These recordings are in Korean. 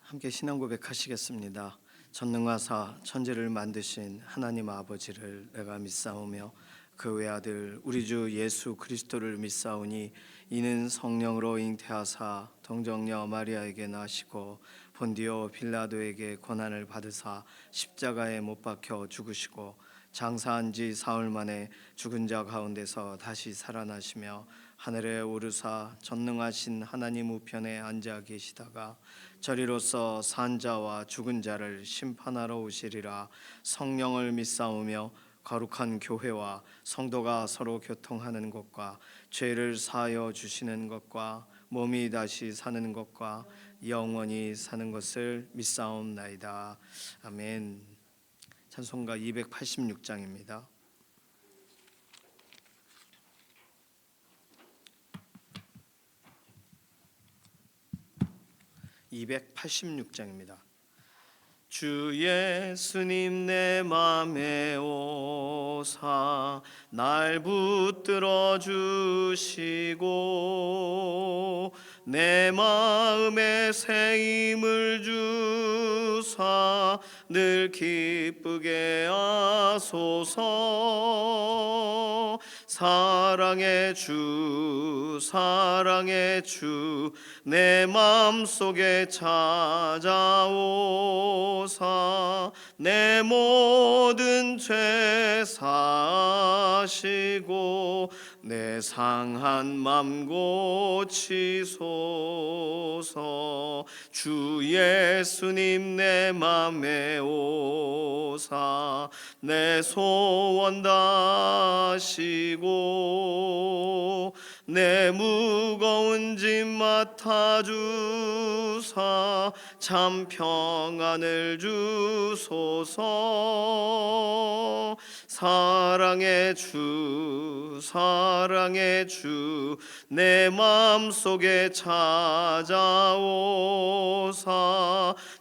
함께 신앙 고백하시겠습니다. 전능하사 천지를 만드신 하나님 아버지를 내가 믿사오며 그 외아들 우리 주 예수 그리스도를 믿사오니 이는 성령으로 잉태하사 동정녀 마리아에게 나시고 본디오 빌라도에게 고난을 받으사 십자가에 못 박혀 죽으시고 장사한 지 사흘 만에 죽은 자 가운데서 다시 살아나시며 하늘에 오르사 전능하신 하나님 우편에 앉아 계시다가 저리로서 산 자와 죽은 자를 심판하러 오시리라. 성령을 믿사오며 거룩한 교회와 성도가 서로 교통하는 것과 죄를 사하여 주시는 것과 몸이 다시 사는 것과 영원히 사는 것을 믿사옵나이다. 아멘. 찬송가 286장입니다. 286장입니다. 주 예수님 내 맘에 오사 날 붙들어 주시고 내 마음에 새 힘을 주사 늘 기쁘게 하소서. 사랑의 주 내 맘속에 찾아오사 내 모든 죄 사시고 내 상한 맘 고치소서. 주 예수님 내 맘에 오사 내 소원 다시고 내 무거운 짐 맡아주사 참 평안을 주소서. 사랑의 주 내 마음속에 찾아오사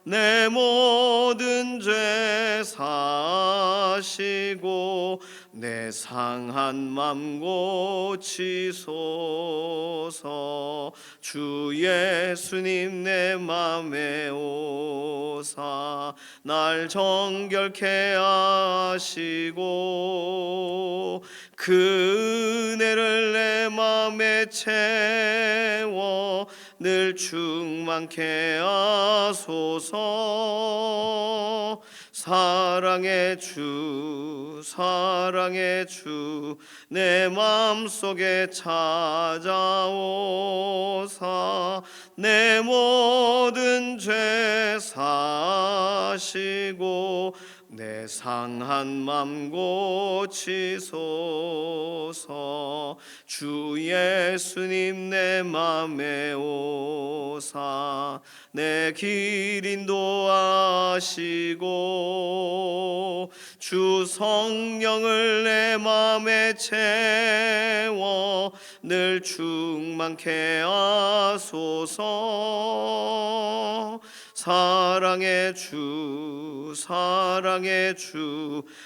내 모든 죄 사시고 내 상한 맘 고치소서. 주 예수님 내 맘에 오사 날 정결케 하시고 그 은혜를 내 맘에 채워 늘 충만케 하소서. 사랑의 주 내 마음속에 찾아오사 내 모든 죄 사시고 내 상한 맘 고치소서. 주 예수님 내 맘에 오사 내 길 인도하시고 주 성령을 내 맘에 채워 늘 충만케 하소서. 사랑의 주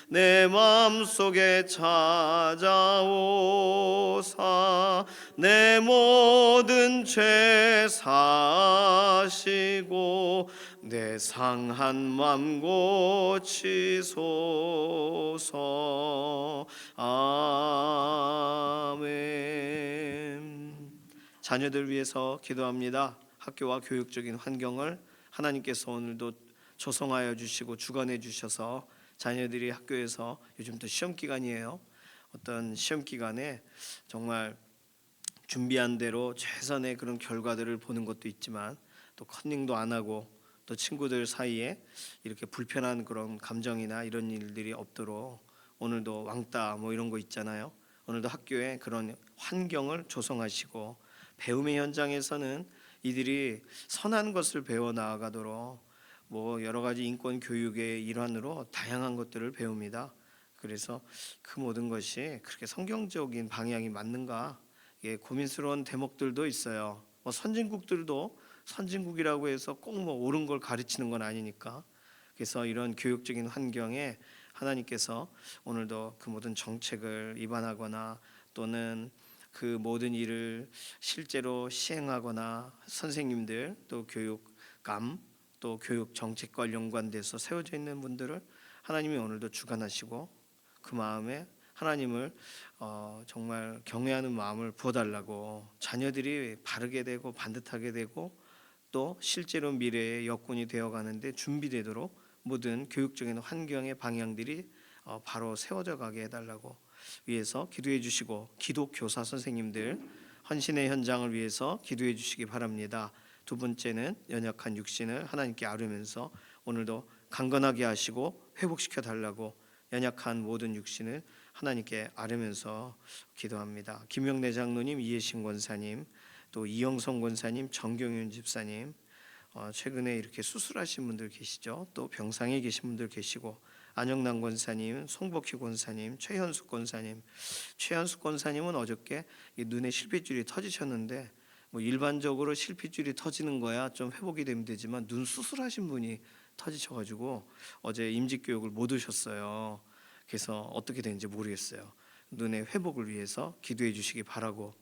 내 마음속에 찾아오사 내 모든 죄 사시고 내 상한 맘 고치소서. 아멘. 자녀들 위해서 기도합니다. 학교와 교육적인 환경을 하나님께서 오늘도 조성하여 주시고 주관해 주셔서 자녀들이 학교에서 요즘 또 시험 기간이에요. 어떤 시험 기간에 정말 준비한 대로 최선의 그런 결과들을 보는 것도 있지만 또 컨닝도 안 하고 또 친구들 사이에 이렇게 불편한 그런 감정이나 이런 일들이 없도록 오늘도 왕따 뭐 이런 거 있잖아요. 오늘도 학교에 그런 환경을 조성하시고 배움의 현장에서는 이들이 선한 것을 배워 나아가도록 뭐 여러 가지 인권 교육의 일환으로 다양한 것들을 배웁니다. 그래서 그 모든 것이 그렇게 성경적인 방향이 맞는가 고민스러운 대목들도 있어요. 뭐 선진국들도 선진국이라고 해서 꼭 뭐 옳은 걸 가르치는 건 아니니까. 그래서 이런 교육적인 환경에 하나님께서 오늘도 그 모든 정책을 위반하거나 또는 그 모든 일을 실제로 시행하거나 선생님들 또 교육감 또 교육 정책과 연관돼서 세워져 있는 분들을 하나님이 오늘도 주관하시고 그 마음에 하나님을 정말 경외하는 마음을 부어달라고, 자녀들이 바르게 되고 반듯하게 되고 또 실제로 미래의 여건이 되어가는데 준비되도록 모든 교육적인 환경의 방향들이 바로 세워져 가게 해달라고 위해서 기도해 주시고, 기독교사 선생님들 헌신의 현장을 위해서 기도해 주시기 바랍니다. 두 번째는 연약한 육신을 하나님께 아뢰면서 오늘도 강건하게 하시고 회복시켜 달라고 연약한 모든 육신을 하나님께 아뢰면서 기도합니다. 김영래 장로님, 이해신 권사님, 또 이영성 권사님, 정경윤 집사님, 최근에 이렇게 수술하신 분들 계시죠. 또 병상에 계신 분들 계시고, 안영남 권사님, 송복희 권사님, 최현숙 권사님. 최현숙 권사님은 어저께 눈에 실핏줄이 터지셨는데 일반적으로 실핏줄이 터지는 거야 좀 회복이 되면 되지만 눈 수술하신 분이 터지셔가지고 어제 임직교육을 못 오셨어요. 그래서 어떻게 되는지 모르겠어요. 눈의 회복을 위해서 기도해 주시기 바라고,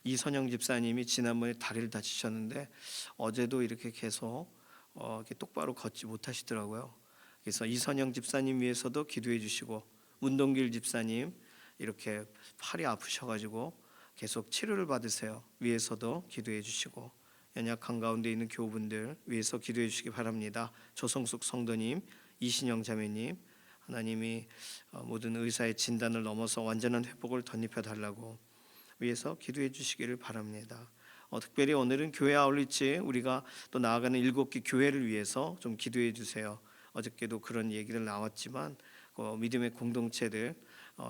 이선영 집사님이 지난번에 다리를 다치셨는데 어제도 이렇게 계속 이렇게 똑바로 걷지 못하시더라고요. 그래서 이선영 집사님 위해서도 기도해 주시고, 운동길 집사님 이렇게 팔이 아프셔가지고 계속 치료를 받으세요. 위해서도 기도해 주시고, 연약한 가운데 있는 교우분들 위해서 기도해 주시기 바랍니다. 조성숙 성도님, 이신영 자매님, 하나님이 모든 의사의 진단을 넘어서 완전한 회복을 덧입혀 달라고 위해서 기도해 주시기를 바랍니다. 특별히 오늘은 교회 아울리치 우리가 또 나아가는 7개 교회를 위해서 좀 기도해 주세요. 어저께도 그런 얘기를 나왔지만 믿음의 공동체들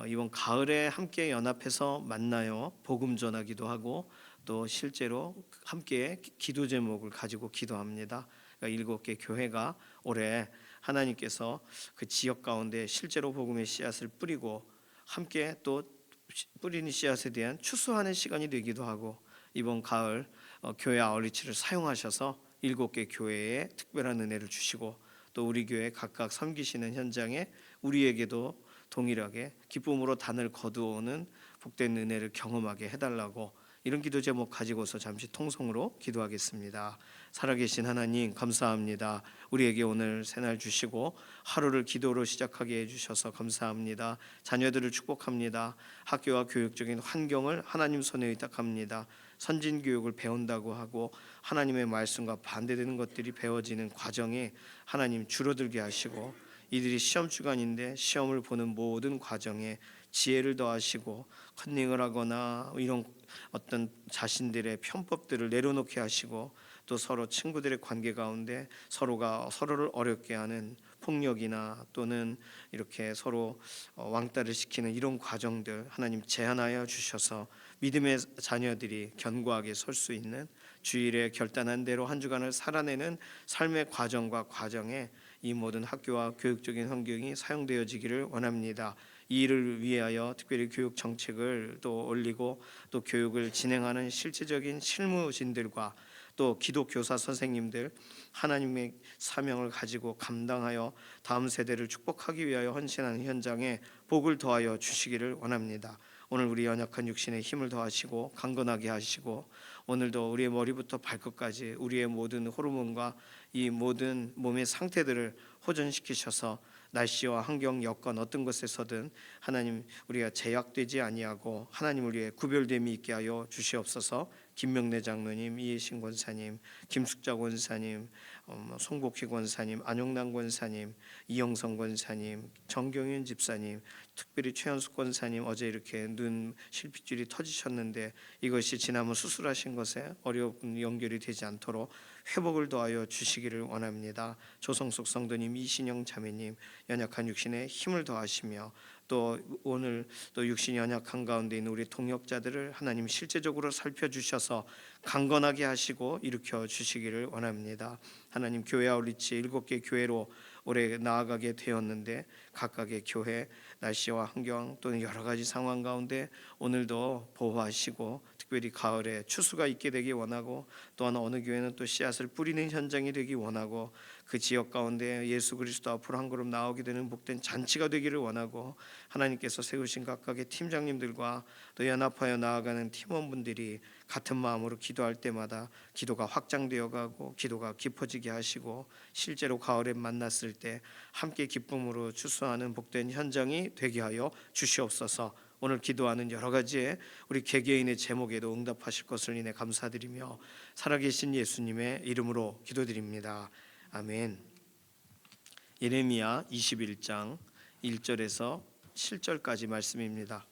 이번 가을에 함께 연합해서 만나요. 복음 전하기도 하고 또 실제로 함께 기도 제목을 가지고 기도합니다. 그러니까 7개 교회가 올해 하나님께서 그 지역 가운데 실제로 복음의 씨앗을 뿌리고 함께 또 뿌리는 씨앗에 대한 추수하는 시간이 되기도 하고, 이번 가을 교회 아울리치를 사용하셔서 7개 교회에 특별한 은혜를 주시고 또 우리 교회 각각 섬기시는 현장에 우리에게도 동일하게 기쁨으로 단을 거두어오는 복된 은혜를 경험하게 해달라고, 이런 기도 제목 가지고서 잠시 통성으로 기도하겠습니다. 살아계신 하나님 감사합니다. 우리에게 오늘 새날 주시고 하루를 기도로 시작하게 해주셔서 감사합니다. 자녀들을 축복합니다. 학교와 교육적인 환경을 하나님 손에 의탁합니다. 선진교육을 배운다고 하고 하나님의 말씀과 반대되는 것들이 배워지는 과정에 하나님 줄어들게 하시고, 이들이 시험 주간인데 시험을 보는 모든 과정에 지혜를 더하시고 컨닝을 하거나 이런 어떤 자신들의 편법들을 내려놓게 하시고, 또 서로 친구들의 관계 가운데 서로가 서로를 어렵게 하는 폭력이나 또는 이렇게 서로 왕따를 시키는 이런 과정들 하나님 제한하여 주셔서 믿음의 자녀들이 견고하게 설 수 있는, 주일에 결단한 대로 한 주간을 살아내는 삶의 과정과 과정에 이 모든 학교와 교육적인 환경이 사용되어지기를 원합니다. 이 일을 위하여 특별히 교육 정책을 또 올리고 또 교육을 진행하는 실제적인 실무진들과 또 기독교사 선생님들, 하나님의 사명을 가지고 감당하여 다음 세대를 축복하기 위하여 헌신하는 현장에 복을 더하여 주시기를 원합니다. 오늘 우리 연약한 육신에 힘을 더하시고 강건하게 하시고, 오늘도 우리의 머리부터 발끝까지 우리의 모든 호르몬과 이 모든 몸의 상태들을 호전시키셔서 날씨와 환경 여건 어떤 것에서든 하나님 우리가 제약되지 아니하고 하나님을 위해 구별됨이 있게 하여 주시옵소서. 김명래 장로님, 이해신 권사님, 김숙자 권사님, 송복희 권사님, 안용남 권사님, 이영성 권사님, 정경윤 집사님, 특별히 최현숙 권사님, 어제 이렇게 눈 실핏줄이 터지셨는데 이것이 지나면 수술하신 것에 어려운 연결이 되지 않도록 회복을 더하여 주시기를 원합니다. 조성숙 성도님, 이신영 자매님, 연약한 육신에 힘을 더하시며 또 오늘 또 육신이 연약한 가운데 있는 우리 동역자들을 하나님 실제적으로 살펴주셔서 강건하게 하시고 일으켜 주시기를 원합니다. 하나님 교회 아울리치 7개 교회로 올해 나아가게 되었는데 각각의 교회 날씨와 환경 또는 여러 가지 상황 가운데 오늘도 보호하시고 특별히 가을에 추수가 있게 되기 원하고, 또한 어느 교회는 또 씨앗을 뿌리는 현장이 되기 원하고, 그 지역 가운데 예수 그리스도 앞으로 한 걸음 나오게 되는 복된 잔치가 되기를 원하고, 하나님께서 세우신 각각의 팀장님들과 또 연합하여 나아가는 팀원분들이 같은 마음으로 기도할 때마다 기도가 확장되어 가고 기도가 깊어지게 하시고, 실제로 가을에 만났을 때 함께 기쁨으로 추수하는 복된 현장이 되게 하여 주시옵소서. 오늘 기도하는 여러 가지의 우리 개개인의 제목에도 응답하실 것을 인해 감사드리며 살아계신 예수님의 이름으로 기도드립니다. 아멘. 예레미야 21장 1절에서 7절까지 말씀입니다.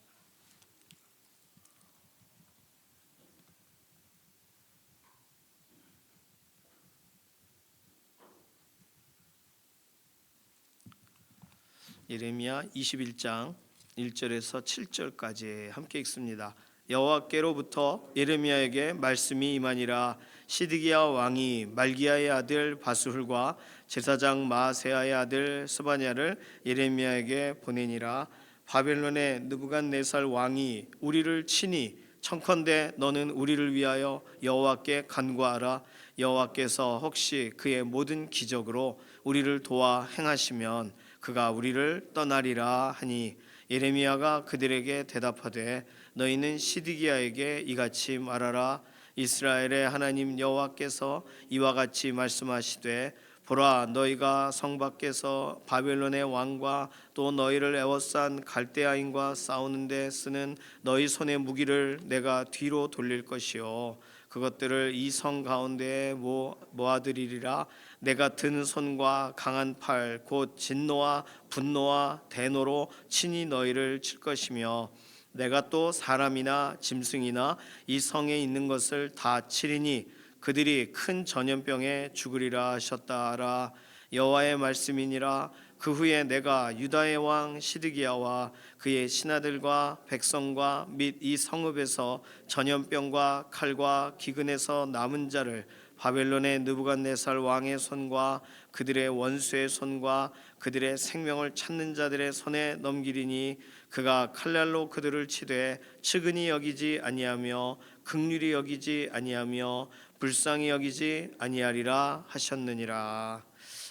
예레미야 21장 1절에서 7절까지 함께 읽습니다. 여호와께로부터 예레미야에게 말씀이 임하니라. 시드기야 왕이 말기야의 아들 바스훌과 제사장 마아세야의 아들 스바냐를 예레미야에게 보내니라. 바벨론의 느부갓네살 왕이 우리를 치니 청컨대 너는 우리를 위하여 여호와께 간구하라. 여호와께서 혹시 그의 모든 기적으로 우리를 도와 행하시면 그가 우리를 떠나리라 하니, 예레미야가 그들에게 대답하되 너희는 시드기야에게 이같이 말하라. 이스라엘의 하나님 여호와께서 이와 같이 말씀하시되, 보라, 너희가 성 밖에서 바벨론의 왕과 또 너희를 애워싼 갈대아인과 싸우는데 쓰는 너희 손의 무기를 내가 뒤로 돌릴 것이요, 그것들을 이 성 가운데에 모아들이리라. 내가 든 손과 강한 팔 곧 진노와 분노와 대노로 친히 너희를 칠 것이며, 내가 또 사람이나 짐승이나 이 성에 있는 것을 다 치리니 그들이 큰 전염병에 죽으리라 하셨다라. 여호와의 말씀이니라. 그 후에 내가 유다의 왕 시드기야와 그의 신하들과 백성과 및 이 성읍에서 전염병과 칼과 기근에서 남은 자를 바벨론의 느부갓네살 왕의 손과 그들의 원수의 손과 그들의 생명을 찾는 자들의 손에 넘기리니, 그가 칼날로 그들을 치되 측은히 여기지 아니하며 긍휼히 여기지 아니하며 불쌍히 여기지 아니하리라 하셨느니라.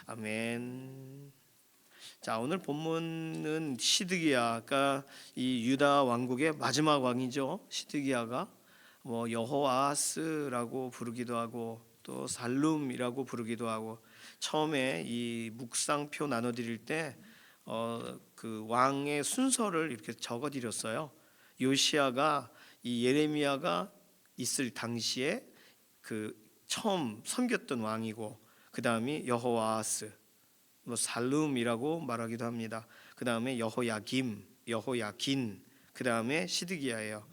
아멘. 자, 오늘 본문은 시드기야가 이 유다 왕국의 마지막 왕이죠. 시드기야가 여호아스라고 부르기도 하고 또 살룸이라고 부르기도 하고, 처음에 이 묵상표 나눠드릴 때 그 왕의 순서를 이렇게 적어드렸어요. 요시야가 이 예레미야가 있을 당시에 그 처음 섬겼던 왕이고, 그 다음이 여호아스, 살룸이라고 말하기도 합니다. 그 다음에 여호야김, 여호야긴, 그 다음에 시드기야예요.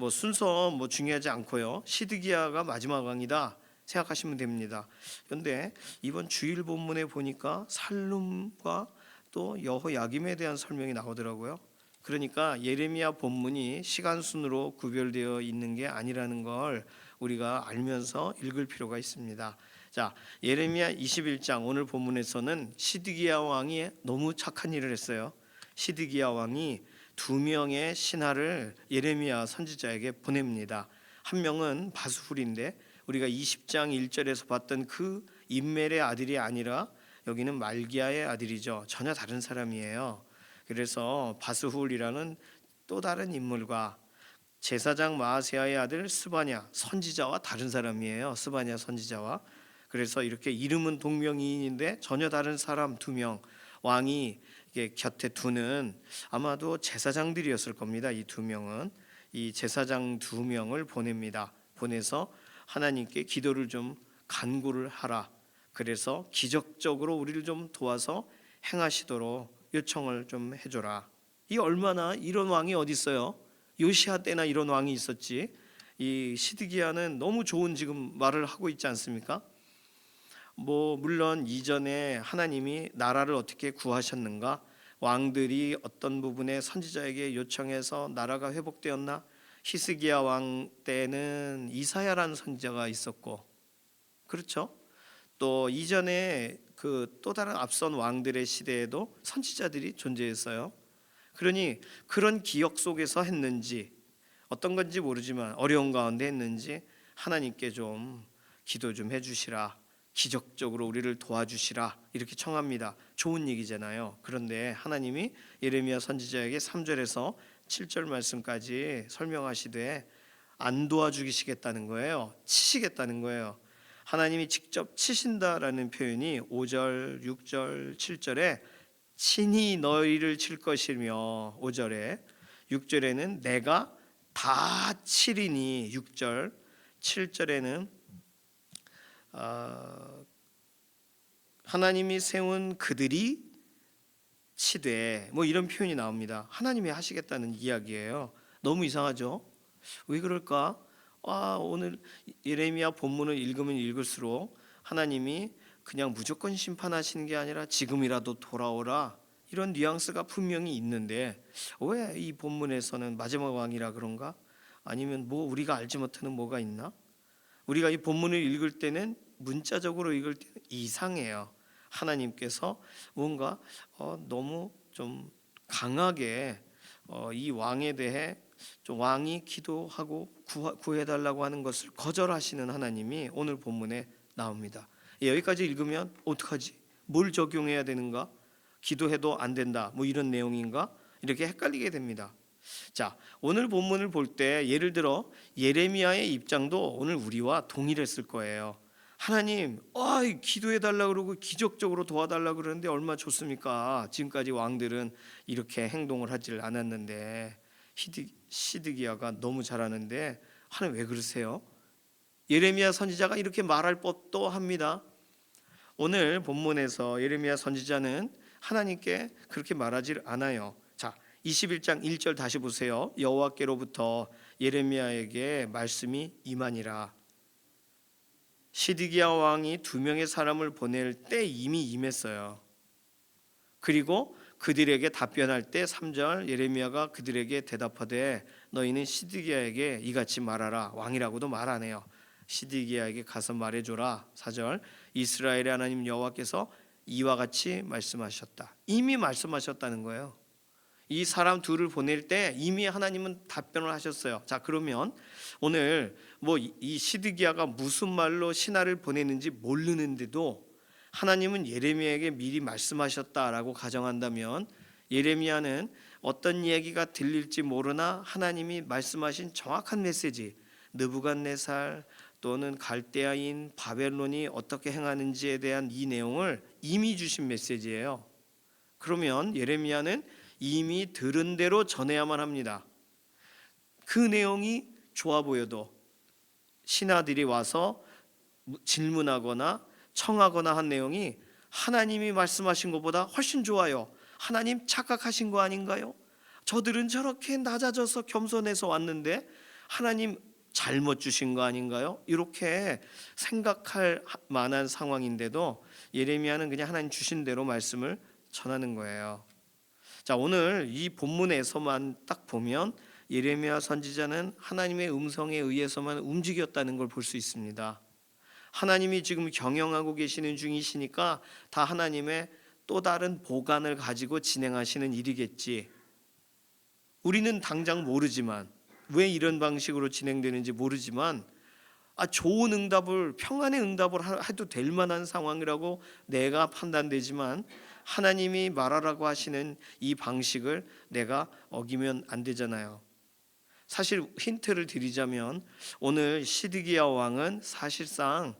순서 중요하지 않고요. 시드기야가 마지막 왕이다 생각하시면 됩니다. 그런데 이번 주일 본문에 보니까 살룸과 또 여호야김에 대한 설명이 나오더라고요. 그러니까 예레미야 본문이 시간 순으로 구별되어 있는 게 아니라는 걸 우리가 알면서 읽을 필요가 있습니다. 자, 예레미야 21장 오늘 본문에서는 시드기야 왕이 너무 착한 일을 했어요. 시드기야 왕이 2명의 신하를 예레미야 선지자에게 보냅니다. 한 명은 바스훌인데 우리가 20장 1절에서 봤던 그 임멜의 아들이 아니라 여기는 말기야의 아들이죠. 전혀 다른 사람이에요. 그래서 바스훌이라는 또 다른 인물과 제사장 마아세야의 아들 스바냐 선지자와 다른 사람이에요. 스바냐 선지자와. 그래서 이렇게 이름은 동명이인인데 전혀 다른 사람 2명, 왕이 곁에 두는 아마도 제사장들이었을 겁니다. 이 2명은 이 제사장 2명을 보냅니다. 보내서 하나님께 기도를 좀 간구를 하라. 그래서 기적적으로 우리를 좀 도와서 행하시도록 요청을 좀 해줘라. 이 얼마나 이런 왕이 어디 있어요? 요시야 때나 이런 왕이 있었지. 이 시드기야는 너무 좋은 지금 말을 하고 있지 않습니까? 물론 이전에 하나님이 나라를 어떻게 구하셨는가, 왕들이 어떤 부분에 선지자에게 요청해서 나라가 회복되었나. 히스기야 왕 때는 이사야라는 선지자가 있었고, 그렇죠? 또 이전에 그 또 다른 앞선 왕들의 시대에도 선지자들이 존재했어요. 그러니 그런 기억 속에서 했는지, 어떤 건지 모르지만 어려운 가운데 했는지 하나님께 좀 기도 좀 해주시라, 기적적으로 우리를 도와주시라 이렇게 청합니다. 좋은 얘기잖아요. 그런데 하나님이 예레미야 선지자에게 3절에서 7절 말씀까지 설명하시되 안 도와주시겠다는 거예요. 치시겠다는 거예요. 하나님이 직접 치신다라는 표현이 5절, 6절, 7절에 친히 너희를 칠 것이며 5절에 6절에는 내가 다 치리니 6절 7절에는 하나님이 세운 그들이 치되 뭐 이런 표현이 나옵니다. 하나님이 하시겠다는 이야기예요. 너무 이상하죠? 왜 그럴까? 오늘 예레미야 본문을 읽으면 읽을수록 하나님이 그냥 무조건 심판하시는 게 아니라 지금이라도 돌아오라 이런 뉘앙스가 분명히 있는데 왜 이 본문에서는 마지막 왕이라 그런가? 아니면 뭐 우리가 알지 못하는 뭐가 있나? 우리가 이 본문을 읽을 때는 문자적으로 읽을 때는 이상해요. 하나님께서 뭔가 너무 좀 강하게 이 왕에 대해 좀 왕이 기도하고 구해달라고 하는 것을 거절하시는 하나님이 오늘 본문에 나옵니다. 여기까지 읽으면 어떡하지? 뭘 적용해야 되는가? 기도해도 안 된다. 뭐 이런 내용인가? 이렇게 헷갈리게 됩니다. 자, 오늘 본문을 볼 때 예를 들어 예레미야의 입장도 오늘 우리와 동일했을 거예요. 하나님, 기도해달라고 그러고 기적적으로 도와달라고 그러는데 얼마나 좋습니까? 지금까지 왕들은 이렇게 행동을 하질 않았는데 시드기야가 너무 잘하는데 하나님 왜 그러세요? 예레미야 선지자가 이렇게 말할 법도 합니다. 오늘 본문에서 예레미야 선지자는 하나님께 그렇게 말하지 않아요. 자, 21장 1절 다시 보세요. 여호와께로부터 예레미야에게 말씀이 임하니라. 시드기야 왕이 2명의 사람을 보낼 때 이미 임했어요. 그리고 그들에게 답변할 때 3절 예레미야가 그들에게 대답하되 너희는 시드기야에게 이같이 말하라. 왕이라고도 말 안 해요. 시드기야에게 가서 말해줘라. 4절 이스라엘의 하나님 여호와께서 이와 같이 말씀하셨다. 이미 말씀하셨다는 거예요. 이 사람 둘을 보낼 때 이미 하나님은 답변을 하셨어요. 자, 그러면 오늘 뭐 이 시드기야가 무슨 말로 신하를 보내는지 모르는데도 하나님은 예레미야에게 미리 말씀하셨다라고 가정한다면 예레미야는 어떤 이야기가 들릴지 모르나 하나님이 말씀하신 정확한 메시지, 느부갓네살 또는 갈대아인 바벨론이 어떻게 행하는지에 대한 이 내용을 이미 주신 메시지예요. 그러면 예레미야는 이미 들은 대로 전해야만 합니다. 그 내용이 좋아 보여도 신하들이 와서 질문하거나 청하거나 한 내용이 하나님이 말씀하신 것보다 훨씬 좋아요. 하나님 착각하신 거 아닌가요? 저들은 저렇게 낮아져서 겸손해서 왔는데 하나님 잘못 주신 거 아닌가요? 이렇게 생각할 만한 상황인데도 예레미야는 그냥 하나님 주신 대로 말씀을 전하는 거예요. 자, 오늘 이 본문에서만 딱 보면 예레미야 선지자는 하나님의 음성에 의해서만 움직였다는 걸 볼 수 있습니다. 하나님이 지금 경영하고 계시는 중이시니까 다 하나님의 또 다른 보관을 가지고 진행하시는 일이겠지. 우리는 당장 모르지만 왜 이런 방식으로 진행되는지 모르지만 좋은 응답을 평안의 응답을 해도 될 만한 상황이라고 내가 판단되지만 하나님이 말하라고 하시는 이 방식을 내가 어기면 안 되잖아요. 사실 힌트를 드리자면 오늘 시드기야 왕은 사실상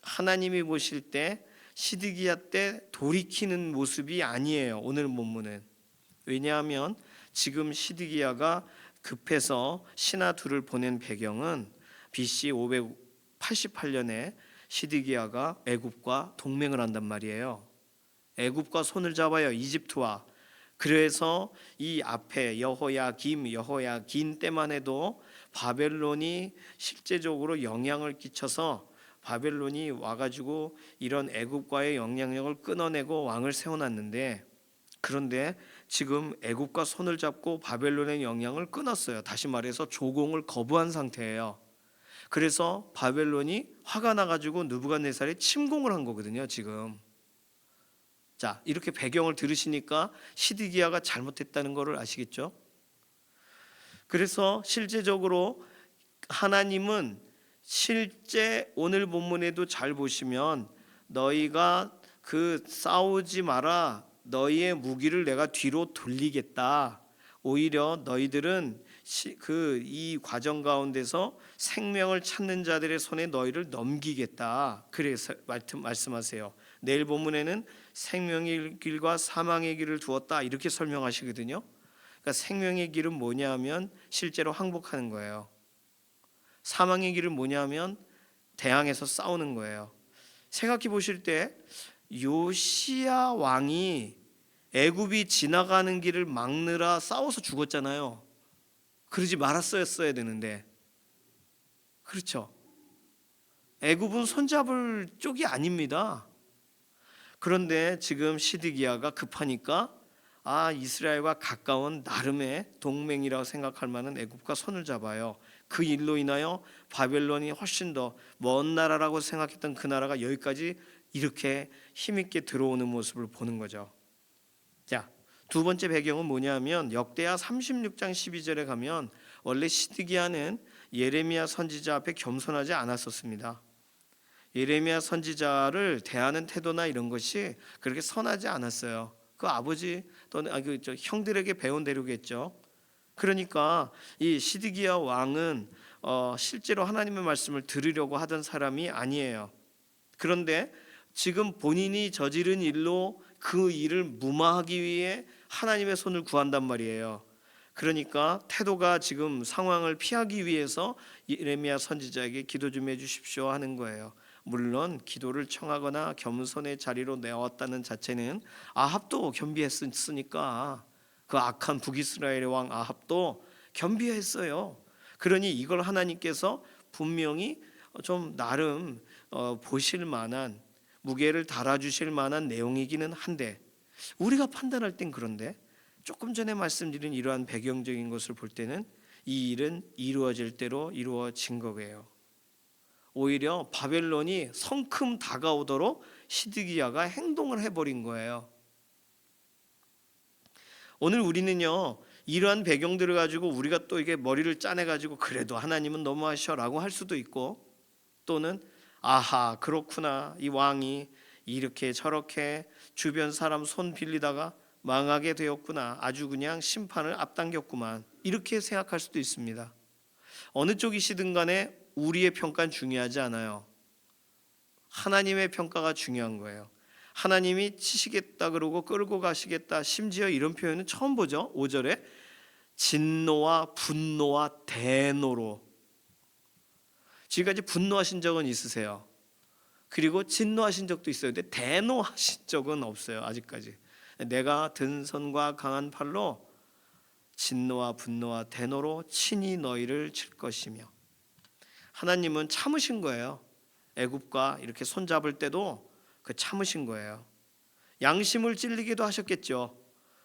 하나님이 보실 때 시드기야 때 돌이키는 모습이 아니에요. 오늘 본문은. 왜냐하면 지금 시드기야가 급해서 신하 둘을 보낸 배경은 BC 588년에 시드기야가 애굽과 동맹을 한단 말이에요. 애굽과 손을 잡아요. 이집트와. 그래서 이 앞에 여호야긴 때만 해도 바벨론이 실제적으로 영향을 끼쳐서 바벨론이 와가지고 이런 애굽과의 영향력을 끊어내고 왕을 세워놨는데, 그런데 지금 애굽과 손을 잡고 바벨론의 영향을 끊었어요. 다시 말해서 조공을 거부한 상태예요. 그래서 바벨론이 화가 나가지고 느부갓네살이 침공을 한 거거든요. 지금. 자, 이렇게 배경을 들으시니까 시드기야가 잘못했다는 것을 아시겠죠? 그래서 실제적으로 하나님은 실제 오늘 본문에도 잘 보시면 너희가 싸우지 마라, 너희의 무기를 내가 뒤로 돌리겠다. 오히려 너희들은 이 과정 가운데서 생명을 찾는 자들의 손에 너희를 넘기겠다. 그래서 말씀하세요. 내일 본문에는 생명의 길과 사망의 길을 두었다 이렇게 설명하시거든요. 그러니까 생명의 길은 뭐냐 하면 실제로 항복하는 거예요. 사망의 길은 뭐냐 하면 대항해서 싸우는 거예요. 생각해 보실 때 요시야 왕이 애굽이 지나가는 길을 막느라 싸워서 죽었잖아요. 그러지 말았어야 되는데. 그렇죠. 애굽은 손잡을 쪽이 아닙니다. 그런데 지금 시드기야가 급하니까 이스라엘과 가까운 나름의 동맹이라고 생각할 만한 애굽과 손을 잡아요. 그 일로 인하여 바벨론이 훨씬 더 먼 나라라고 생각했던 그 나라가 여기까지 이렇게 힘있게 들어오는 모습을 보는 거죠. 자, 두 번째 배경은 뭐냐면 역대하 36장 12절에 가면 원래 시드기야는 예레미야 선지자 앞에 겸손하지 않았었습니다. 예레미야 선지자를 대하는 태도나 이런 것이 그렇게 선하지 않았어요. 그 아버지 또는 형들에게 배운 대로겠죠. 그러니까 이 시드기야 왕은 실제로 하나님의 말씀을 들으려고 하던 사람이 아니에요. 그런데 지금 본인이 저지른 일로 그 일을 무마하기 위해 하나님의 손을 구한단 말이에요. 그러니까 태도가 지금 상황을 피하기 위해서 예레미야 선지자에게 기도 좀 해주십시오 하는 거예요. 물론 기도를 청하거나 겸손의 자리로 내왔다는 자체는 아합도 겸비했으니까 그 악한 북이스라엘의 왕 아합도 겸비했어요. 그러니 이걸 하나님께서 분명히 좀 나름 보실 만한 무게를 달아주실 만한 내용이기는 한데 우리가 판단할 땐 그런데 조금 전에 말씀드린 이러한 배경적인 것을 볼 때는 이 일은 이루어질 대로 이루어진 거예요. 오히려 바벨론이 성큼 다가오도록 시드기야가 행동을 해버린 거예요. 오늘 우리는요 이러한 배경들을 가지고 우리가 또 이게 머리를 짜내가지고 그래도 하나님은 너무하셔라고 할 수도 있고 또는 아하 그렇구나 이 왕이 이렇게 저렇게 주변 사람 손 빌리다가 망하게 되었구나 아주 그냥 심판을 앞당겼구만 이렇게 생각할 수도 있습니다. 어느 쪽이시든 간에 우리의 평가는 중요하지 않아요. 하나님의 평가가 중요한 거예요. 하나님이 치시겠다 그러고 끌고 가시겠다 심지어 이런 표현은 처음 보죠. 5절에 진노와 분노와 대노로 지금까지 분노하신 적은 있으세요? 그리고 진노하신 적도 있어요. 근데 대노하신 적은 없어요. 아직까지. 내가 든 손과 강한 팔로 진노와 분노와 대노로 친히 너희를 칠 것이며 하나님은 참으신 거예요. 애굽과 이렇게 손잡을 때도 그 참으신 거예요. 양심을 찔리기도 하셨겠죠.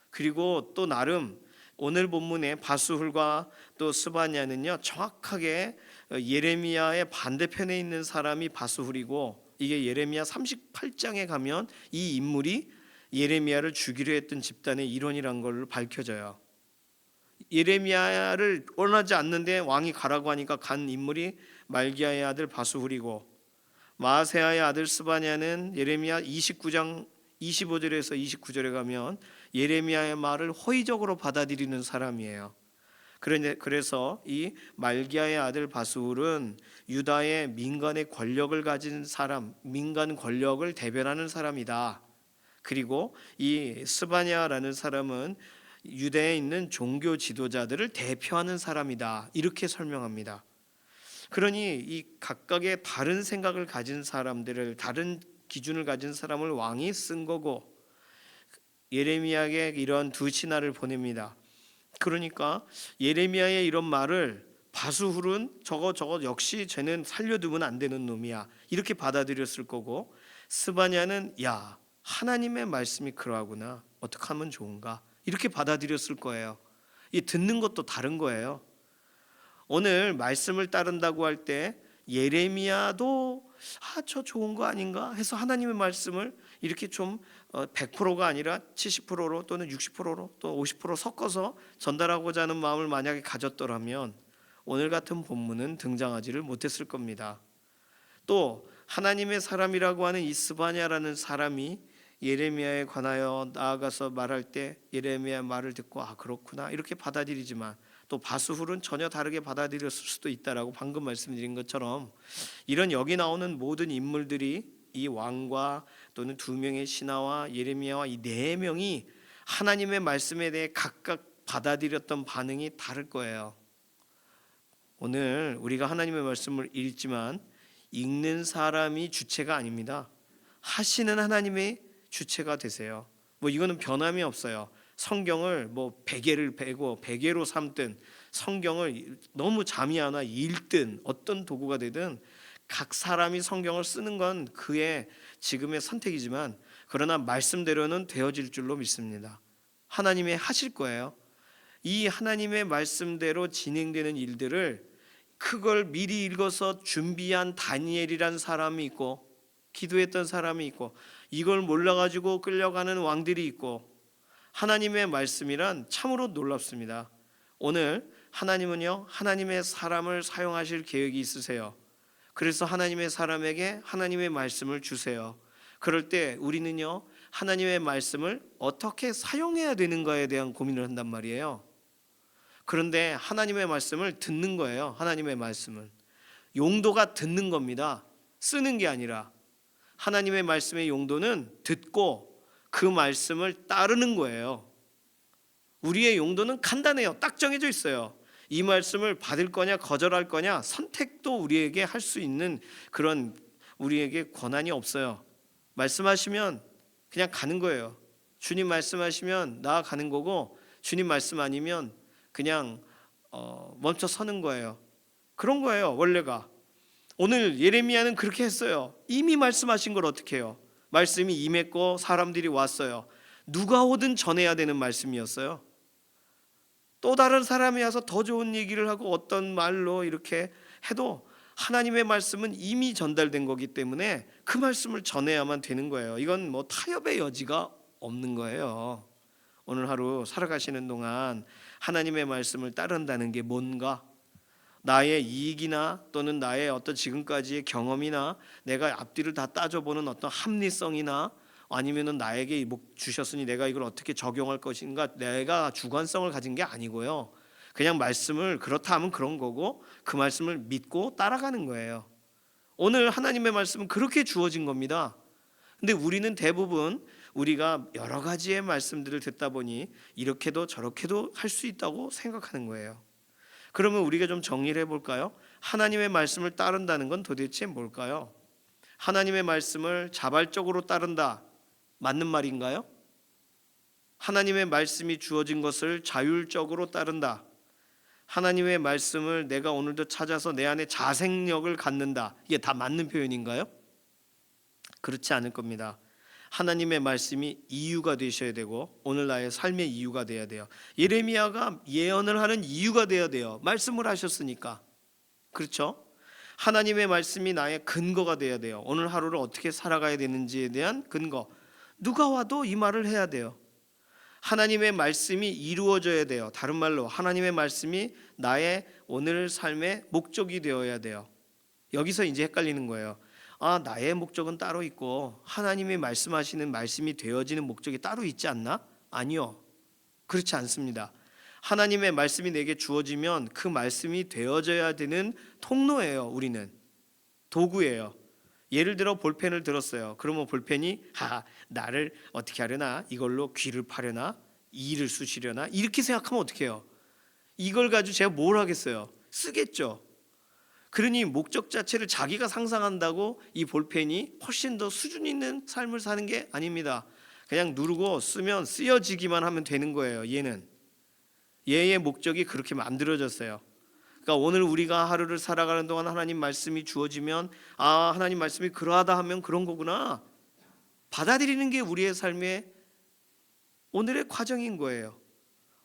그리고 또 나름 오늘 본문의 바수훌과 또 스바냐는요 정확하게 예레미야의 반대편에 있는 사람이 바수훌이고 이게 예레미야 38장에 가면 이 인물이 예레미야를 죽이려 했던 집단의 일원이란 걸 밝혀져요. 예레미야를 원하지 않는데 왕이 가라고 하니까 간 인물이 말기야의 아들 바수훌이고 마세야의 아들 스바냐는 예레미야 29장 25절에서 29절에 가면 예레미야의 말을 호의적으로 받아들이는 사람이에요. 그래서 이 말기야의 아들 바수훌은 유다의 민간의 권력을 가진 사람, 민간 권력을 대변하는 사람이다. 그리고 이 스바냐라는 사람은 유대에 있는 종교 지도자들을 대표하는 사람이다. 이렇게 설명합니다. 그러니 이 각각의 다른 생각을 가진 사람들을 다른 기준을 가진 사람을 왕이 쓴 거고 예레미야에게 이런 두 신하를 보냅니다. 그러니까 예레미야의 이런 말을 바수훌은 저거 역시 쟤는 살려두면 안 되는 놈이야 이렇게 받아들였을 거고 스바냐는 야 하나님의 말씀이 그러하구나 어떻게 하면 좋은가 이렇게 받아들였을 거예요. 이 듣는 것도 다른 거예요. 오늘 말씀을 따른다고 할 때 예레미야도 저 좋은 거 아닌가 해서 하나님의 말씀을 이렇게 좀 100%가 아니라 70%로 또는 60%로 또 50% 섞어서 전달하고자 하는 마음을 만약에 가졌더라면 오늘 같은 본문은 등장하지를 못했을 겁니다. 또 하나님의 사람이라고 하는 이 스바냐라는 사람이 예레미야에 관하여 나아가서 말할 때 예레미야 말을 듣고 그렇구나 이렇게 받아들이지만 또 바수훌은 전혀 다르게 받아들였을 수도 있다라고 방금 말씀드린 것처럼 이런 여기 나오는 모든 인물들이 이 왕과 또는 두 명의 신하와 예레미야와 이 네 명이 하나님의 말씀에 대해 각각 받아들였던 반응이 다를 거예요. 오늘 우리가 하나님의 말씀을 읽지만 읽는 사람이 주체가 아닙니다. 하시는 하나님의 주체가 되세요. 이거는 변함이 없어요. 성경을 베개를 베고 베개로 삼든 성경을 너무 잠이 안 와 읽든 어떤 도구가 되든 각 사람이 성경을 쓰는 건 그의 지금의 선택이지만 그러나 말씀대로는 되어질 줄로 믿습니다. 하나님이 하실 거예요. 이 하나님의 말씀대로 진행되는 일들을 그걸 미리 읽어서 준비한 다니엘이란 사람이 있고 기도했던 사람이 있고 이걸 몰라가지고 끌려가는 왕들이 있고 하나님의 말씀이란 참으로 놀랍습니다. 오늘 하나님은요 하나님의 사람을 사용하실 계획이 있으세요. 그래서 하나님의 사람에게 하나님의 말씀을 주세요. 그럴 때 우리는요 하나님의 말씀을 어떻게 사용해야 되는가에 대한 고민을 한단 말이에요. 그런데 하나님의 말씀을 듣는 거예요. 하나님의 말씀은 용도가 듣는 겁니다. 쓰는 게 아니라 하나님의 말씀의 용도는 듣고 그 말씀을 따르는 거예요. 우리의 용도는 간단해요. 딱 정해져 있어요. 이 말씀을 받을 거냐 거절할 거냐 선택도 우리에게 할 수 있는 그런 우리에게 권한이 없어요. 말씀하시면 그냥 가는 거예요. 주님 말씀하시면 나아가는 거고 주님 말씀 아니면 그냥 멈춰 서는 거예요. 그런 거예요 원래가. 오늘 예레미야는 그렇게 했어요. 이미 말씀하신 걸 어떻게 해요? 말씀이 임했고 사람들이 왔어요. 누가 오든 전해야 되는 말씀이었어요. 또 다른 사람이 와서 더 좋은 얘기를 하고 어떤 말로 이렇게 해도 하나님의 말씀은 이미 전달된 거기 때문에 그 말씀을 전해야만 되는 거예요. 이건 타협의 여지가 없는 거예요. 오늘 하루 살아가시는 동안 하나님의 말씀을 따른다는 게 뭔가 나의 이익이나 또는 나의 어떤 지금까지의 경험이나 내가 앞뒤를 다 따져보는 어떤 합리성이나 아니면은 나에게 주셨으니 내가 이걸 어떻게 적용할 것인가 내가 주관성을 가진 게 아니고요. 그냥 말씀을 그렇다 하면 그런 거고 그 말씀을 믿고 따라가는 거예요. 오늘 하나님의 말씀은 그렇게 주어진 겁니다. 근데 우리는 대부분 우리가 여러 가지의 말씀들을 듣다 보니 이렇게도 저렇게도 할 수 있다고 생각하는 거예요. 그러면 우리가 좀 정리를 해볼까요? 하나님의 말씀을 따른다는 건 도대체 뭘까요? 하나님의 말씀을 자발적으로 따른다 맞는 말인가요? 하나님의 말씀이 주어진 것을 자율적으로 따른다, 하나님의 말씀을 내가 오늘도 찾아서 내 안에 자생력을 갖는다, 이게 다 맞는 표현인가요? 그렇지 않을 겁니다. 하나님의 말씀이 이유가 되셔야 되고 오늘 나의 삶의 이유가 돼야 돼요. 예레미야가 예언을 하는 이유가 돼야 돼요. 말씀을 하셨으니까. 그렇죠? 하나님의 말씀이 나의 근거가 돼야 돼요. 오늘 하루를 어떻게 살아가야 되는지에 대한 근거. 누가 와도 이 말을 해야 돼요. 하나님의 말씀이 이루어져야 돼요. 다른 말로 하나님의 말씀이 나의 오늘 삶의 목적이 되어야 돼요. 여기서 이제 헷갈리는 거예요. 나의 목적은 따로 있고 하나님이 말씀하시는 말씀이 되어지는 목적이 따로 있지 않나? 아니요. 그렇지 않습니다. 하나님의 말씀이 내게 주어지면 그 말씀이 되어져야 되는 통로예요. 우리는 도구예요. 예를 들어 볼펜을 들었어요. 그러면 볼펜이 나를 어떻게 하려나? 이걸로 귀를 파려나? 이를 쑤시려나? 이렇게 생각하면 어떻게 해요? 이걸 가지고 제가 뭘 하겠어요? 쓰겠죠. 그러니 목적 자체를 자기가 상상한다고 이 볼펜이 훨씬 더 수준 있는 삶을 사는 게 아닙니다. 그냥 누르고 쓰면 쓰여지기만 하면 되는 거예요. 얘의 목적이 그렇게 만들어졌어요. 그러니까 오늘 우리가 하루를 살아가는 동안 하나님 말씀이 주어지면 하나님 말씀이 그러하다 하면 그런 거구나 받아들이는 게 우리의 삶의 오늘의 과정인 거예요.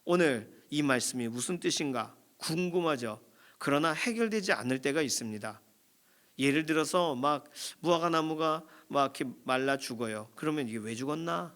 오늘 이 말씀이 무슨 뜻인가 궁금하죠. 그러나 해결되지 않을 때가 있습니다. 예를 들어서 막 무화과 나무가 막 이렇게 말라 죽어요. 그러면 이게 왜 죽었나?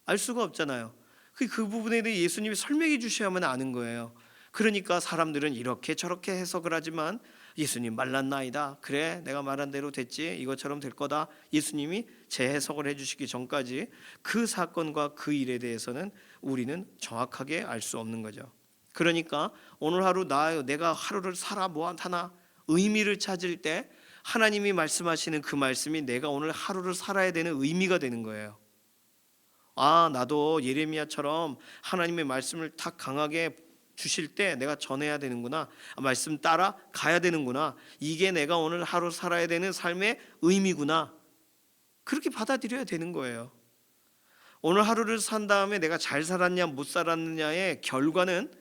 알 수가 없잖아요. 그 부분에 대해 예수님이 설명해 주셔야만 아는 거예요. 그러니까 사람들은 이렇게 저렇게 해석을 하지만 예수님 말랐나이다. 그래 내가 말한 대로 됐지. 이것처럼 될 거다. 예수님이 재해석을 해주시기 전까지 그 사건과 그 일에 대해서는 우리는 정확하게 알 수 없는 거죠. 그러니까 오늘 하루 내가 하루를 살아 뭐 하나 의미를 찾을 때 하나님이 말씀하시는 그 말씀이 내가 오늘 하루를 살아야 되는 의미가 되는 거예요. 아, 나도 예레미야처럼 하나님의 말씀을 탁 강하게 주실 때 내가 전해야 되는구나. 말씀 따라 가야 되는구나. 이게 내가 오늘 하루 살아야 되는 삶의 의미구나. 그렇게 받아들여야 되는 거예요. 오늘 하루를 산 다음에 내가 잘 살았냐 못 살았느냐의 결과는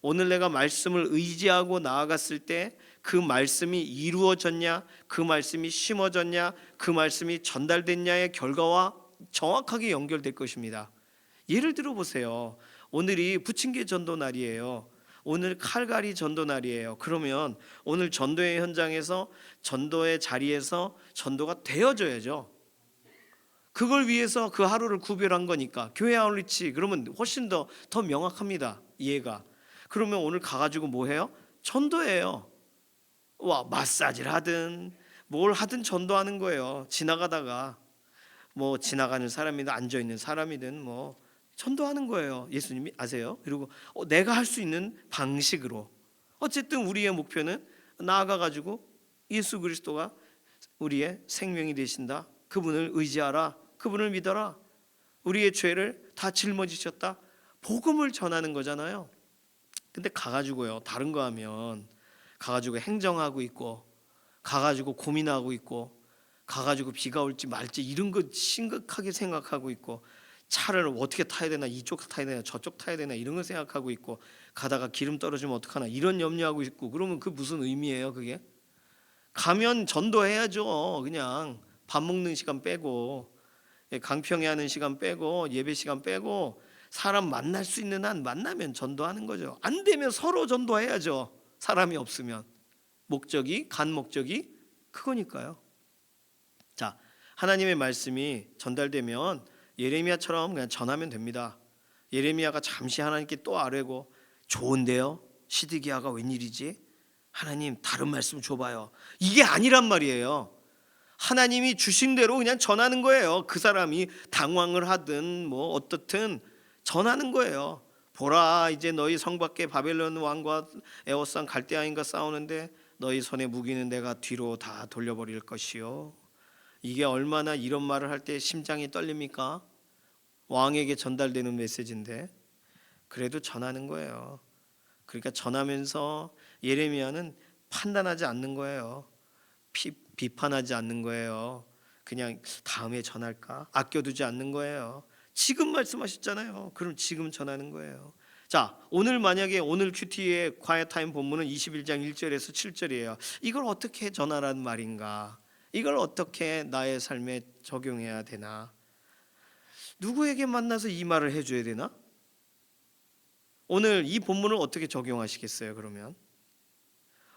오늘 내가 말씀을 의지하고 나아갔을 때 그 말씀이 이루어졌냐, 그 말씀이 심어졌냐, 그 말씀이 전달됐냐의 결과와 정확하게 연결될 것입니다. 예를 들어 보세요. 오늘이 부침개 전도 날이에요. 오늘 칼갈이 전도 날이에요. 그러면 오늘 전도의 현장에서 전도의 자리에서 전도가 되어져야죠. 그걸 위해서 그 하루를 구별한 거니까 교회 아울리치 그러면 훨씬 더 명확합니다. 이해가. 그러면 오늘 가가지고 뭐 해요? 전도예요. 와, 마사지를 하든 뭘 하든 전도하는 거예요. 지나가다가 뭐 지나가는 사람이든 앉아 있는 사람이든 뭐 전도하는 거예요. 예수님이 아세요? 그리고 내가 할 수 있는 방식으로 어쨌든 우리의 목표는 나아가 가지고 예수 그리스도가 우리의 생명이 되신다. 그분을 의지하라. 그분을 믿어라. 우리의 죄를 다 짊어지셨다. 복음을 전하는 거잖아요. 근데 가가지고요 다른 거 하면 가가지고 행정하고 있고 가가지고 고민하고 있고 가가지고 비가 올지 말지 이런 거 심각하게 생각하고 있고 차를 어떻게 타야 되나 이쪽 타야 되나 저쪽 타야 되나 이런 거 생각하고 있고 가다가 기름 떨어지면 어떡하나 이런 염려하고 있고 그러면 그 무슨 의미예요 그게? 가면 전도해야죠. 그냥 밥 먹는 시간 빼고 강평회 하는 시간 빼고 예배 시간 빼고 사람 만날 수 있는 한 만나면 전도하는 거죠. 안 되면 서로 전도해야죠. 사람이 없으면 간 목적이 그거니까요. 자, 하나님의 말씀이 전달되면 예레미야처럼 그냥 전하면 됩니다. 예레미야가 잠시 하나님께 또 아뢰고 좋은데요? 시드기야가 웬일이지? 하나님 다른 말씀 줘봐요. 이게 아니란 말이에요. 하나님이 주신 대로 그냥 전하는 거예요. 그 사람이 당황을 하든 뭐 어떻든 전하는 거예요. 보라 이제 너희 성 밖에 바벨론 왕과 에워싼 갈대아인과 싸우는데 너희 손에 무기는 내가 뒤로 다 돌려버릴 것이요. 이게 얼마나 이런 말을 할 때 심장이 떨립니까? 왕에게 전달되는 메시지인데 그래도 전하는 거예요. 그러니까 전하면서 예레미야는 판단하지 않는 거예요. 비판하지 않는 거예요. 그냥 다음에 전할까? 아껴두지 않는 거예요. 지금 말씀하셨잖아요. 그럼 지금 전하는 거예요. 자, 오늘 만약에 오늘 큐티의 과외타임 본문은 21장 1절에서 7절이에요. 이걸 어떻게 전하라는 말인가? 이걸 어떻게 나의 삶에 적용해야 되나? 누구에게 만나서 이 말을 해줘야 되나? 오늘 이 본문을 어떻게 적용하시겠어요? 그러면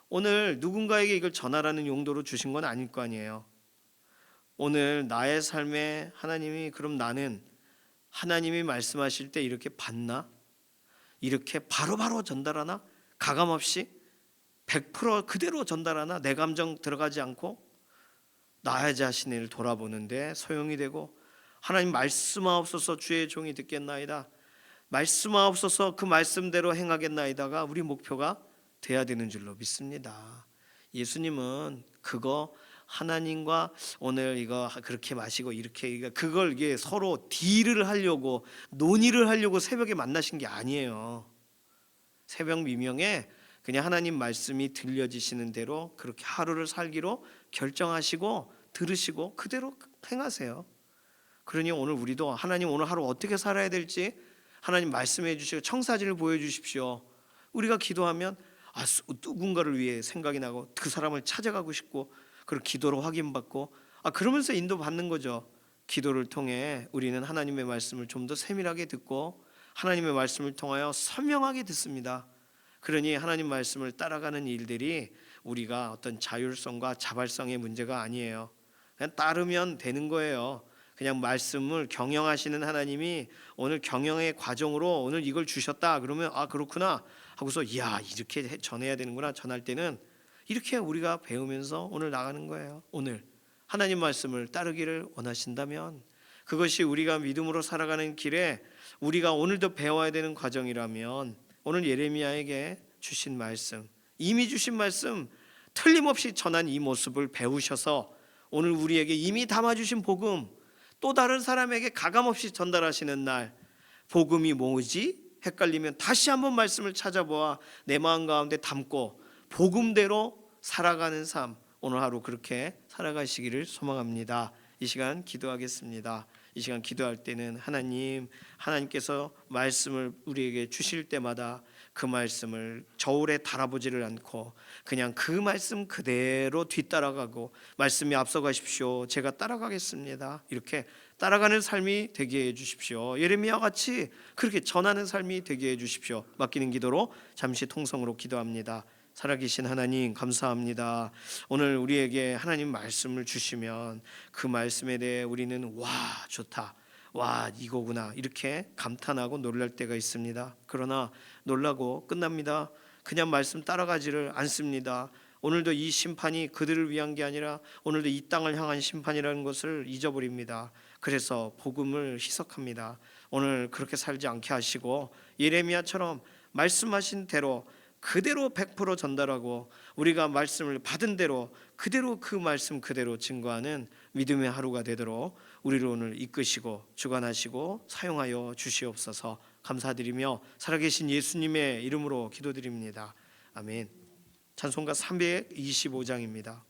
오늘 누군가에게 이걸 전하라는 용도로 주신 건 아닐 거 아니에요. 오늘 나의 삶에 하나님이 그럼 나는 하나님이 말씀하실 때 이렇게 받나? 이렇게 바로바로 전달하나? 가감없이 100% 그대로 전달하나? 내 감정 들어가지 않고 나의 자신을 돌아보는데 소용이 되고 하나님 말씀하옵소서 주의 종이 듣겠나이다. 말씀하옵소서 그 말씀대로 행하겠나이다가 우리 목표가 돼야 되는 줄로 믿습니다. 예수님은 그거 하나님과 오늘 이거 그렇게 마시고 이렇게 그걸 이게 서로 딜을 하려고 논의를 하려고 새벽에 만나신 게 아니에요. 새벽 미명에 그냥 하나님 말씀이 들려지시는 대로 그렇게 하루를 살기로 결정하시고 들으시고 그대로 행하세요. 그러니 오늘 우리도 하나님 오늘 하루 어떻게 살아야 될지 하나님 말씀해 주시고 청사진을 보여주십시오. 우리가 기도하면 누군가를 위해 생각이 나고 그 사람을 찾아가고 싶고 그걸 기도로 확인받고 그러면서 인도받는 거죠. 기도를 통해 우리는 하나님의 말씀을 좀 더 세밀하게 듣고 하나님의 말씀을 통하여 선명하게 듣습니다. 그러니 하나님 말씀을 따라가는 일들이 우리가 어떤 자율성과 자발성의 문제가 아니에요. 그냥 따르면 되는 거예요. 그냥 말씀을 경영하시는 하나님이 오늘 경영의 과정으로 오늘 이걸 주셨다 그러면 아 그렇구나 하고서 이야 이렇게 전해야 되는구나. 전할 때는 이렇게 우리가 배우면서 오늘 나가는 거예요. 오늘 하나님 말씀을 따르기를 원하신다면 그것이 우리가 믿음으로 살아가는 길에 우리가 오늘도 배워야 되는 과정이라면 오늘 예레미야에게 주신 말씀, 이미 주신 말씀 틀림없이 전한 이 모습을 배우셔서 오늘 우리에게 이미 담아주신 복음 또 다른 사람에게 가감없이 전달하시는 날, 복음이 뭐지? 헷갈리면 다시 한번 말씀을 찾아보아 내 마음 가운데 담고 복음대로 살아가는 삶, 오늘 하루 그렇게 살아가시기를 소망합니다. 이 시간 기도하겠습니다. 이 시간 기도할 때는 하나님께서 말씀을 우리에게 주실 때마다 그 말씀을 저울에 달아보지를 않고 그냥 그 말씀 그대로 뒤따라가고 말씀이 앞서가십시오. 제가 따라가겠습니다. 이렇게 따라가는 삶이 되게 해주십시오. 예레미야 같이 그렇게 전하는 삶이 되게 해주십시오. 맡기는 기도로 잠시 통성으로 기도합니다. 살아계신 하나님 감사합니다. 오늘 우리에게 하나님 말씀을 주시면 그 말씀에 대해 우리는 와 좋다, 와 이거구나 이렇게 감탄하고 놀랄 때가 있습니다. 그러나 놀라고 끝납니다. 그냥 말씀 따라가지를 않습니다. 오늘도 이 심판이 그들을 위한 게 아니라 오늘도 이 땅을 향한 심판이라는 것을 잊어버립니다. 그래서 복음을 희석합니다. 오늘 그렇게 살지 않게 하시고 예레미야처럼 말씀하신 대로 그대로 100% 전달하고 우리가 말씀을 받은 대로 그대로 그 말씀 그대로 증거하는 믿음의 하루가 되도록 우리를 오늘 이끄시고 주관하시고 사용하여 주시옵소서. 감사드리며 살아계신 예수님의 이름으로 기도드립니다. 아멘. 찬송가 325장입니다.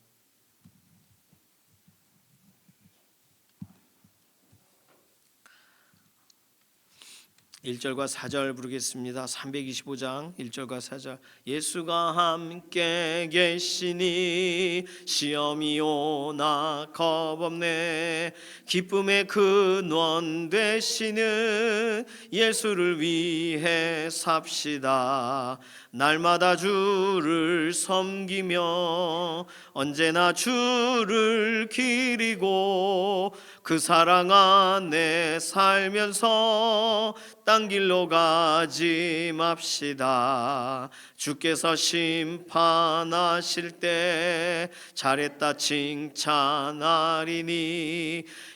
1절과 4절 부르겠습니다. 325장 1절과 4절. 예수가 함께 계시니 시험이 오나 겁없네. 기쁨의 근원 되시는 예수를 위해 삽시다. 날마다 주를 섬기며 언제나 주를 기리고 그 사랑 안에 살면서 딴 길로 가지 맙시다. 주께서 심판하실 때 잘했다 칭찬하리니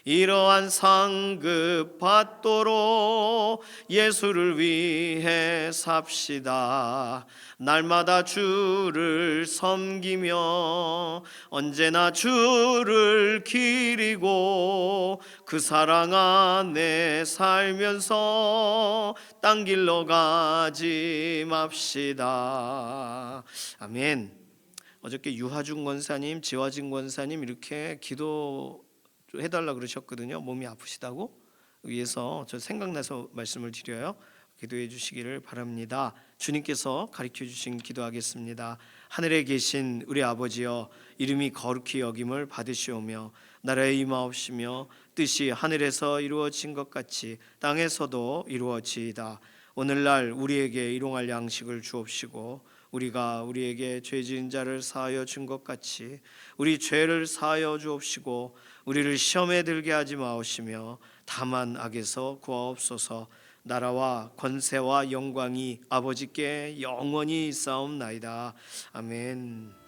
이러한 상급 받도록 예수를 위해 삽시다. 날마다 주를 섬기며 언제나 주를 기리고 그 사랑 안에 살면서 딴 길로 가지 맙시다. 아멘. 어저께 유하중 권사님, 지화진 권사님 이렇게 기도해달라 그러셨거든요. 몸이 아프시다고 위해서 저 생각나서 말씀을 드려요. 기도해 주시기를 바랍니다. 주님께서 가르쳐 주신 기도하겠습니다. 하늘에 계신 우리 아버지여, 이름이 거룩히 여김을 받으시오며 나라의 임하옵시며 뜻이 하늘에서 이루어진 것 같이 땅에서도 이루어지이다. 오늘날 우리에게 일용할 양식을 주옵시고 우리가 우리에게 죄 지은 자를 사하여 준 것 같이 우리 죄를 사하여 주옵시고 우리를 시험에 들게 하지 마옵시며 다만 악에서 구하옵소서. 나라와 권세와 영광이 아버지께 영원히 있사옵나이다. 아멘.